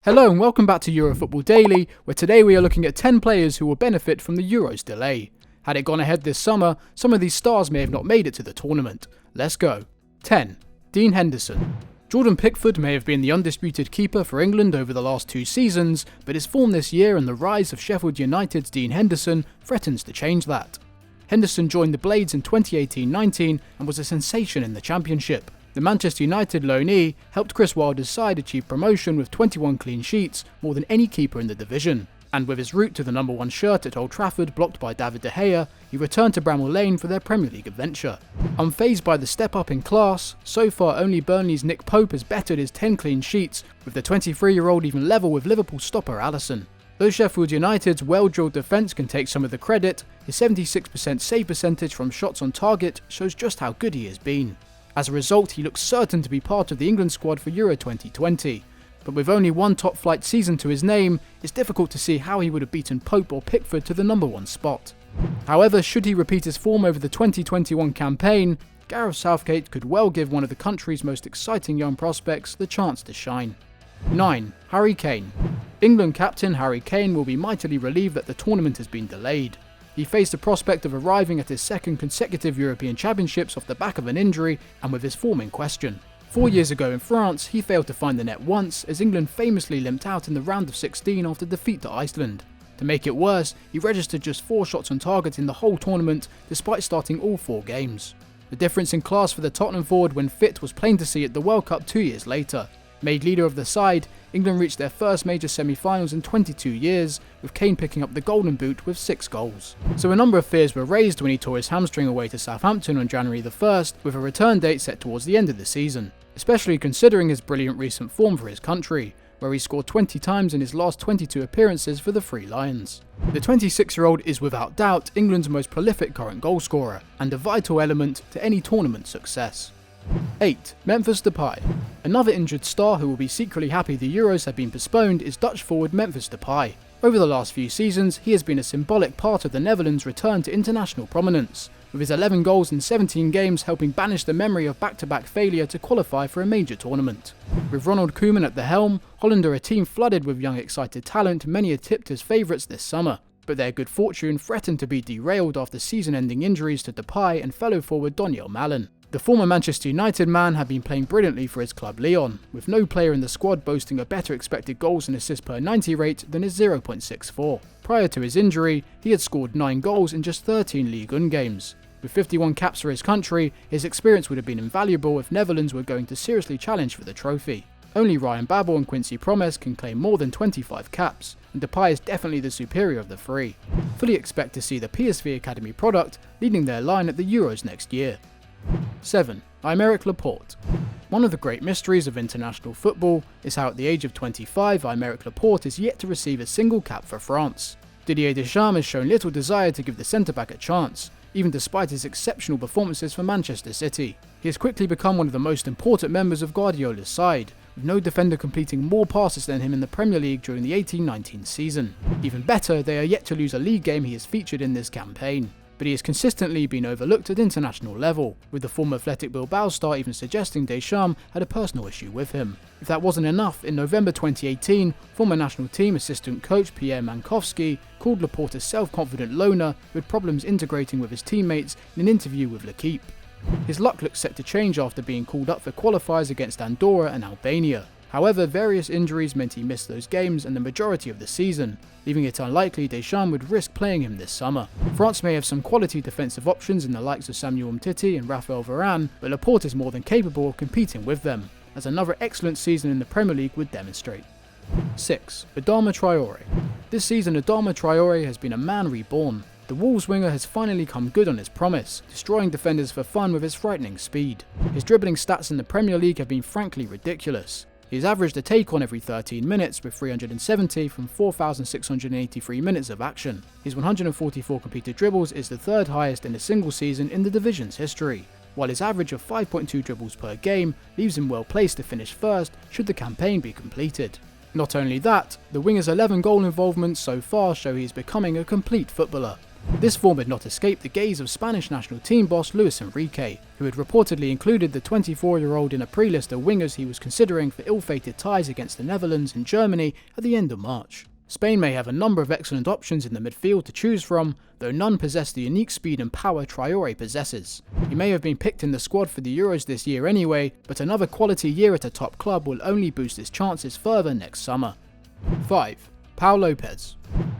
Hello and welcome back to Eurofootball Daily, where today we are looking at 10 players who will benefit from the Euros delay. Had it gone ahead this summer, some of these stars may have not made it to the tournament. Let's go. 10. Dean Henderson. Jordan Pickford may have been the undisputed keeper for England over the last 2 seasons, but his form this year and the rise of Sheffield United's Dean Henderson threatens to change that. Henderson joined the Blades in 2018-19 and was a sensation in the Championship. The Manchester United loanee helped Chris Wilder's side achieve promotion with 21 clean sheets, more than any keeper in the division. And with his route to the number 1 shirt at Old Trafford blocked by David De Gea, he returned to Bramall Lane for their Premier League adventure. Unfazed by the step up in class, so far only Burnley's Nick Pope has bettered his 10 clean sheets, with the 23-year-old even level with Liverpool stopper Alisson. Though Sheffield United's well-drilled defence can take some of the credit, his 76% save percentage from shots on target shows just how good he has been. As a result, he looks certain to be part of the England squad for Euro 2020. But with only one top-flight season to his name, it's difficult to see how he would have beaten Pope or Pickford to the number 1 spot. However, should he repeat his form over the 2021 campaign, Gareth Southgate could well give one of the country's most exciting young prospects the chance to shine. 9. Harry Kane. England captain Harry Kane will be mightily relieved that the tournament has been delayed. He faced the prospect of arriving at his 2nd consecutive European Championships off the back of an injury and with his form in question. 4 years ago in France, he failed to find the net once, as England famously limped out in the round of 16 after defeat to Iceland. To make it worse, he registered just 4 shots on target in the whole tournament, despite starting all 4 games. The difference in class for the Tottenham forward when fit was plain to see at the World Cup 2 years later. Made leader of the side, England reached their first major semi-finals in 22 years, with Kane picking up the Golden Boot with 6 goals. So a number of fears were raised when he tore his hamstring away to Southampton on January the 1st, with a return date set towards the end of the season, especially considering his brilliant recent form for his country, where he scored 20 times in his last 22 appearances for the Three Lions. The 26-year-old is without doubt England's most prolific current goalscorer, and a vital element to any tournament success. 8. Memphis Depay. Another injured star who will be secretly happy the Euros have been postponed is Dutch forward Memphis Depay. Over the last few seasons, he has been a symbolic part of the Netherlands' return to international prominence, with his 11 goals in 17 games helping banish the memory of back-to-back failure to qualify for a major tournament. With Ronald Koeman at the helm, Holland are a team flooded with young excited talent many had tipped as favourites this summer, but their good fortune threatened to be derailed after season-ending injuries to Depay and fellow forward Donyell Malen. The former Manchester United man had been playing brilliantly for his club Lyon, with no player in the squad boasting a better expected goals and assists per 90 rate than his 0.64. Prior to his injury, he had scored 9 goals in just 13 Ligue 1 games. With 51 caps for his country, his experience would have been invaluable if Netherlands were going to seriously challenge for the trophy. Only Ryan Babel and Quincy Promes can claim more than 25 caps, and Depay is definitely the superior of the 3. Fully expect to see the PSV Academy product leading their line at the Euros next year. 7. Aymeric Laporte. One of the great mysteries of international football is how at the age of 25 Aymeric Laporte is yet to receive a single cap for France. Didier Deschamps has shown little desire to give the centre-back a chance, even despite his exceptional performances for Manchester City. He has quickly become one of the most important members of Guardiola's side, with no defender completing more passes than him in the Premier League during the 18-19 season. Even better, they are yet to lose a league game he has featured in this campaign. But he has consistently been overlooked at international level, with the former Athletic Bilbao star even suggesting Deschamps had a personal issue with him. If that wasn't enough, in November 2018, former national team assistant coach Pierre Mankowski called Laporte a self-confident loner who had problems integrating with his teammates in an interview with L'Équipe. His luck looks set to change after being called up for qualifiers against Andorra and Albania. However, various injuries meant he missed those games and the majority of the season, leaving it unlikely Deschamps would risk playing him this summer. France may have some quality defensive options in the likes of Samuel Umtiti and Raphael Varane, but Laporte is more than capable of competing with them, as another excellent season in the Premier League would demonstrate. 6. Adama Traoré. This season Adama Traoré has been a man reborn. The Wolves winger has finally come good on his promise, destroying defenders for fun with his frightening speed. His dribbling stats in the Premier League have been frankly ridiculous. He has averaged a take-on every 13 minutes with 370 from 4,683 minutes of action. His 144 completed dribbles is the 3rd highest in a single season in the division's history, while his average of 5.2 dribbles per game leaves him well placed to finish first should the campaign be completed. Not only that, the winger's 11 goal involvements so far show he is becoming a complete footballer. This form had not escaped the gaze of Spanish national team boss Luis Enrique, who had reportedly included the 24-year-old in a pre-list of wingers he was considering for ill-fated ties against the Netherlands and Germany at the end of March. Spain may have a number of excellent options in the midfield to choose from, though none possess the unique speed and power Traoré possesses. He may have been picked in the squad for the Euros this year anyway, but another quality year at a top club will only boost his chances further next summer. 5. Pau López.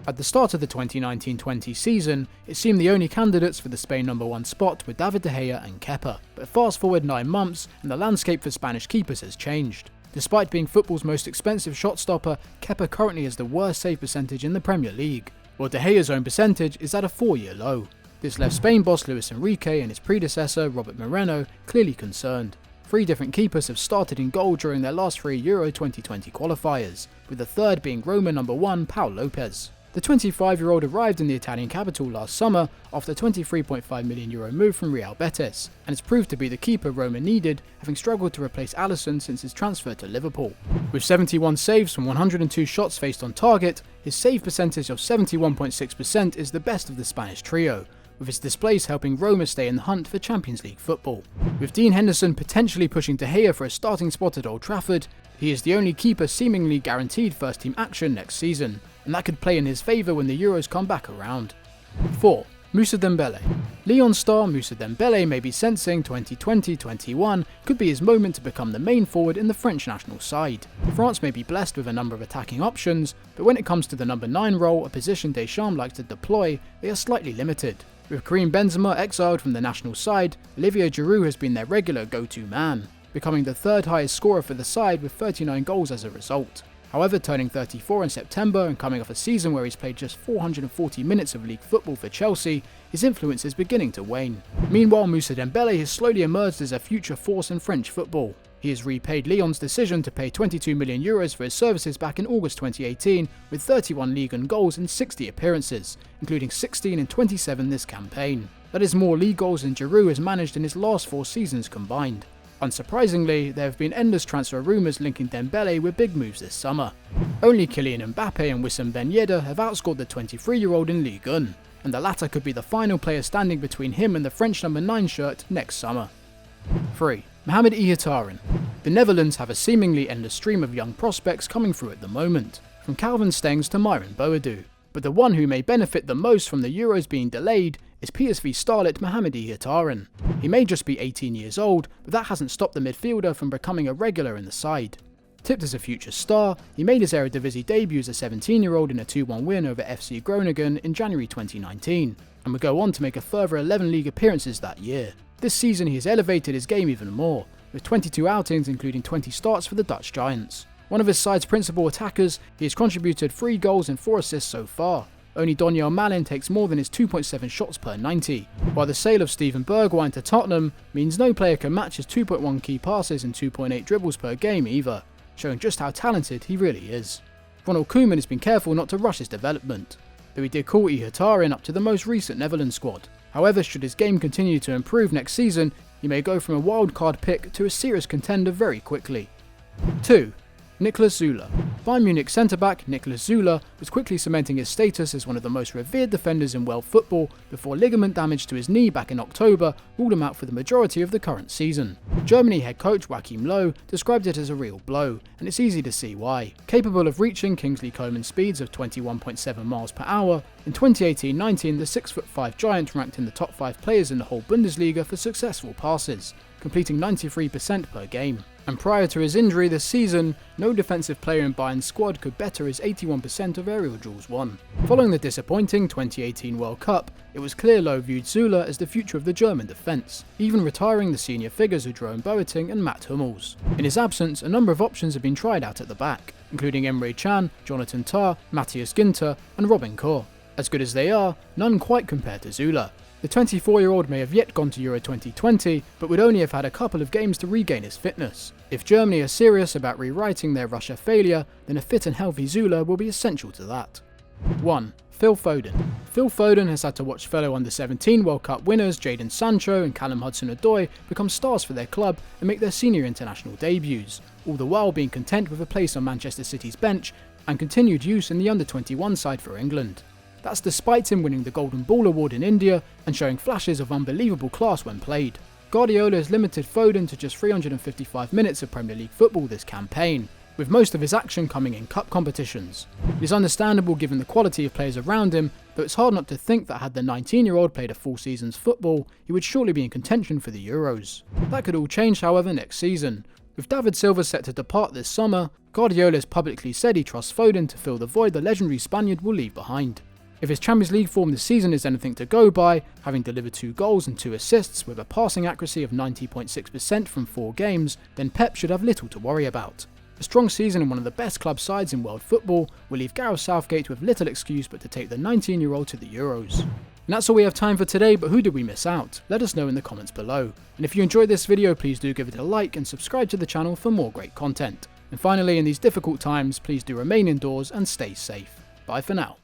At the start of the 2019-20 season, it seemed the only candidates for the Spain #1 spot were David De Gea and Kepa, but fast forward 9 months and the landscape for Spanish keepers has changed. Despite being football's most expensive shot stopper, Kepa currently has the worst save percentage in the Premier League, while De Gea's own percentage is at a 4-year low. This left Spain boss Luis Enrique and his predecessor Robert Moreno clearly concerned. 3 different keepers have started in goal during their last 3 Euro 2020 qualifiers, with the third being Roma #1 Pau López. The 25-year-old arrived in the Italian capital last summer after a €23.5 million move from Real Betis, and has proved to be the keeper Roma needed, having struggled to replace Alisson since his transfer to Liverpool. With 71 saves from 102 shots faced on target, his save percentage of 71.6% is the best of the Spanish trio, with his displays helping Roma stay in the hunt for Champions League football. With Dean Henderson potentially pushing De Gea for a starting spot at Old Trafford, he is the only keeper seemingly guaranteed first-team action next season, and that could play in his favour when the Euros come back around. 4. Moussa Dembélé. Lyon star Moussa Dembélé may be sensing 2020-21 could be his moment to become the main forward in the French national side. France may be blessed with a number of attacking options, but when it comes to the number 9 role, a position Deschamps likes to deploy, they are slightly limited. With Karim Benzema exiled from the national side, Olivier Giroud has been their regular go-to man, becoming the 3rd highest scorer for the side with 39 goals as a result. However, turning 34 in September and coming off a season where he's played just 440 minutes of league football for Chelsea, his influence is beginning to wane. Meanwhile, Moussa Dembélé has slowly emerged as a future force in French football. He has repaid Lyon's decision to pay €22 million for his services back in August 2018, with 31 league and goals in 60 appearances, including 16 in 27 this campaign. That is more league goals than Giroud has managed in his last 4 seasons combined. Unsurprisingly, there have been endless transfer rumours linking Dembélé with big moves this summer. Only Kylian Mbappe and Wissam Ben Yedder have outscored the 23-year-old in Ligue 1, and the latter could be the final player standing between him and the French number 9 shirt next summer. 3. Mohamed lhattaren. The Netherlands have a seemingly endless stream of young prospects coming through at the moment, from Calvin Stengs to Myron Boadu, but the one who may benefit the most from the Euros being delayed is PSV starlet Mohamed lhattaren. He may just be 18 years old, but that hasn't stopped the midfielder from becoming a regular in the side. Tipped as a future star, he made his Eredivisie debut as a 17-year-old in a 2-1 win over FC Groningen in January 2019, and would go on to make a further 11 league appearances that year. This season he has elevated his game even more, with 22 outings including 20 starts for the Dutch Giants. One of his side's principal attackers, he has contributed 3 goals and 4 assists so far. Only Donyell Malen takes more than his 2.7 shots per 90, while the sale of Steven Bergwijn to Tottenham means no player can match his 2.1 key passes and 2.8 dribbles per game either, showing just how talented he really is. Ronald Koeman has been careful not to rush his development, though he did call lhattaren up to the most recent Netherlands squad. However, should his game continue to improve next season, he may go from a wildcard pick to a serious contender very quickly. 2. Niklas Süle. Bayern Munich centre-back Niklas Süle was quickly cementing his status as one of the most revered defenders in world football before ligament damage to his knee back in October ruled him out for the majority of the current season. Germany head coach Joachim Löw described it as a real blow, and it's easy to see why. Capable of reaching Kingsley Coman's speeds of 21.7 miles per hour, in 2018-19 the 6'5" giant ranked in the top 5 players in the whole Bundesliga for successful passes, completing 93% per game. And prior to his injury this season, no defensive player in Bayern's squad could better his 81% of aerial duels won. Following the disappointing 2018 World Cup, it was clear Löw viewed Süle as the future of the German defence, even retiring the senior figures of Jerome Boateng and Matt Hummels. In his absence, a number of options have been tried out at the back, including Emre Can, Jonathan Tah, Matthias Ginter and Robin Koch. As good as they are, none quite compare to Süle. The 24-year-old may have yet gone to Euro 2020, but would only have had a couple of games to regain his fitness. If Germany are serious about rewriting their Russia failure, then a fit and healthy Süle will be essential to that. 1. Phil Foden. Phil Foden has had to watch fellow under-17 World Cup winners Jadon Sancho and Callum Hudson-Odoi become stars for their club and make their senior international debuts, all the while being content with a place on Manchester City's bench and continued use in the under-21 side for England. That's despite him winning the Golden Ball award in India and showing flashes of unbelievable class when played. Guardiola has limited Foden to just 355 minutes of Premier League football this campaign, with most of his action coming in cup competitions. It is understandable given the quality of players around him, though it's hard not to think that had the 19-year-old played a full season's football, he would surely be in contention for the Euros. That could all change, however, next season. With David Silva set to depart this summer, Guardiola has publicly said he trusts Foden to fill the void the legendary Spaniard will leave behind. If his Champions League form this season is anything to go by, having delivered 2 goals and 2 assists with a passing accuracy of 90.6% from 4 games, then Pep should have little to worry about. A strong season in one of the best club sides in world football will leave Gareth Southgate with little excuse but to take the 19-year-old to the Euros. And that's all we have time for today, but who did we miss out? Let us know in the comments below. And if you enjoyed this video, please do give it a like and subscribe to the channel for more great content. And finally, in these difficult times, please do remain indoors and stay safe. Bye for now.